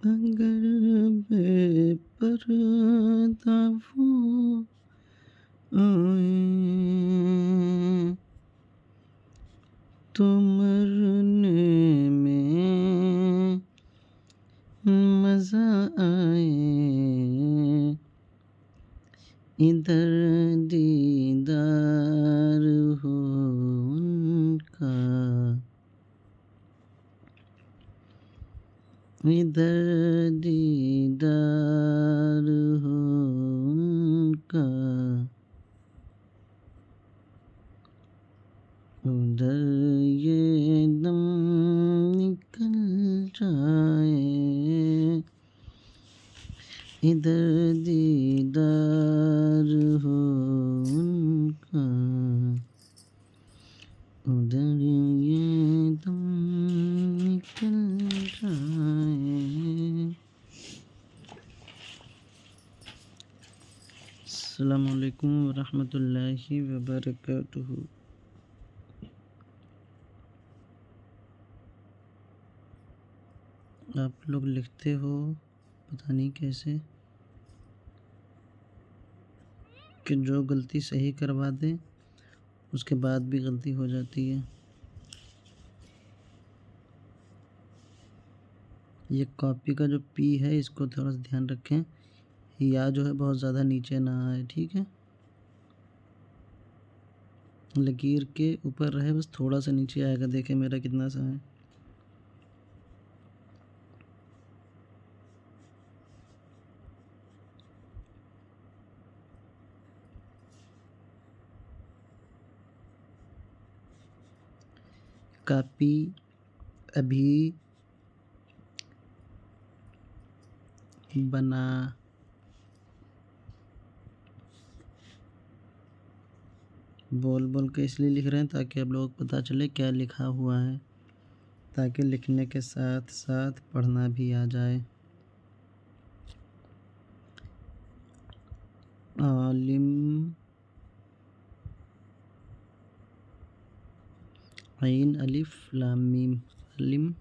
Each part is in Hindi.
अगर बेपर्दा वो आए तो मरने में मज़ा आए, इधर दीदार हो उनका, इधर दीदार हो उनका, उधर ये दम निकल जाए, इधर दीदार हो उनका, उधर ये दम निकल जाए। अस्सलामु अलैकुम वरहमतुल्लाहि वबरकातुहू। आप लोग लिखते हो पता नहीं कैसे कि जो गलती सही करवा दें उसके बाद भी गलती हो जाती है। ये कॉपी का जो पी है इसको थोड़ा सा ध्यान रखें, या जो है बहुत ज़्यादा नीचे ना आए, ठीक है। लकीर के ऊपर रहे, बस थोड़ा सा नीचे आएगा। देखें मेरा कितना सा है। कॉपी अभी बना बोल बोल के इसलिए लिख रहे हैं ताकि आप लोगों को पता चले क्या लिखा हुआ है, ताकि लिखने के साथ साथ पढ़ना भी आ जाए। आलिम ऐन अलिफ लाम मीम, अलिम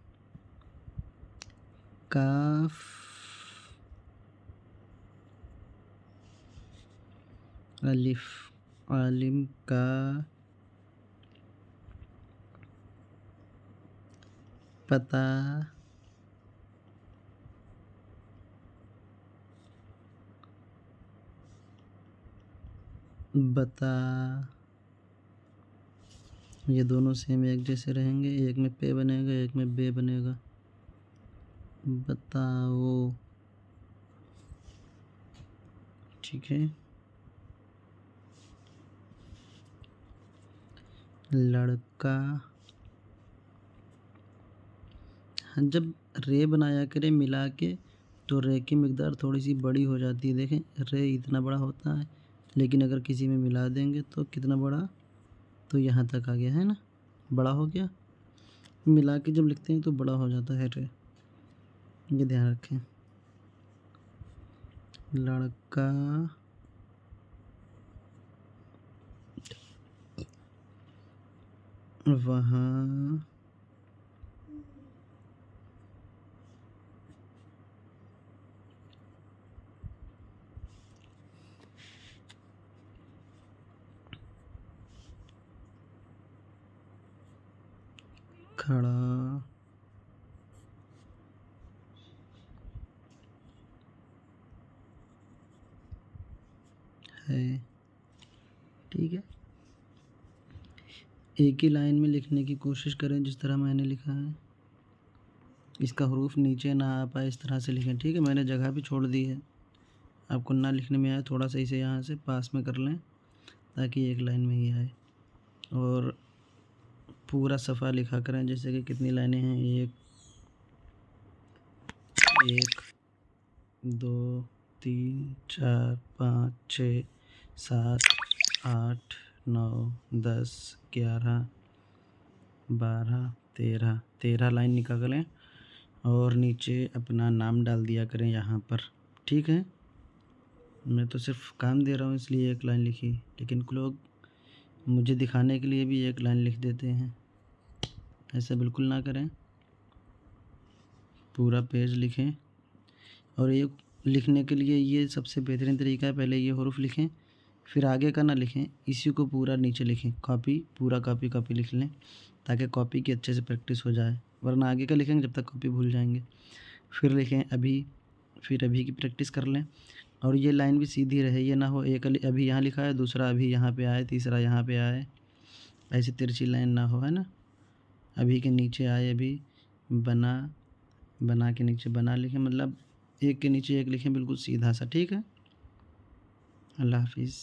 काफ अलिफ, आलिम का पता बता। ये दोनों सेम एक जैसे रहेंगे, एक में पे बनेगा एक में बे बनेगा। बताओ, ठीक है। लड़का, हाँ, जब रे बनाया करें मिला के तो रे की मिकदार थोड़ी सी बड़ी हो जाती है। देखें रे इतना बड़ा होता है, लेकिन अगर किसी में मिला देंगे तो कितना बड़ा, तो यहाँ तक आ गया है ना, बड़ा हो गया। मिला के जब लिखते हैं तो बड़ा हो जाता है रे, ये ध्यान रखें। लड़का वहाँ खड़ा है, ठीक है। एक ही लाइन में लिखने की कोशिश करें जिस तरह मैंने लिखा है। इसका हरूफ नीचे ना आ पाए इस तरह से लिखें, ठीक है। मैंने जगह भी छोड़ दी है, आपको ना लिखने में आए थोड़ा सा इसे यहाँ से पास में कर लें ताकि एक लाइन में ही आए। और पूरा सफ़ा लिखा करें, जैसे कि कितनी लाइनें हैं, एक एक दो तीन चार पाँच छः सात आठ 9 10 11 12 13 लाइन निकाल लें और नीचे अपना नाम डाल दिया करें यहाँ पर, ठीक है। मैं तो सिर्फ काम दे रहा हूँ इसलिए एक लाइन लिखी, लेकिन लोग मुझे दिखाने के लिए भी एक लाइन लिख देते हैं। ऐसा बिल्कुल ना करें, पूरा पेज लिखें और ये लिखने के लिए ये सबसे बेहतरीन तरीका है, पहले ये हरूफ लिखें, फिर आगे का ना लिखें, इसी को पूरा नीचे लिखें, कॉपी पूरा कॉपी कॉपी लिख लें, ताकि कॉपी की अच्छे से प्रैक्टिस हो जाए, वरना आगे का लिखेंगे जब तक कॉपी भूल जाएंगे। फिर लिखें अभी, फिर अभी की प्रैक्टिस कर लें, और ये लाइन भी सीधी रहे, ये ना हो एक अभी यहाँ लिखा है, दूसरा अभी यहाँ पे आए, तीसरा यहाँ पे आए, ऐसी तिरछी लाइन ना हो, है ना। अभी के नीचे आए अभी, बना, बना के नीचे बना लिखें, मतलब एक के नीचे एक लिखें, बिल्कुल सीधा सा, ठीक है। अल्लाह हाफिज़।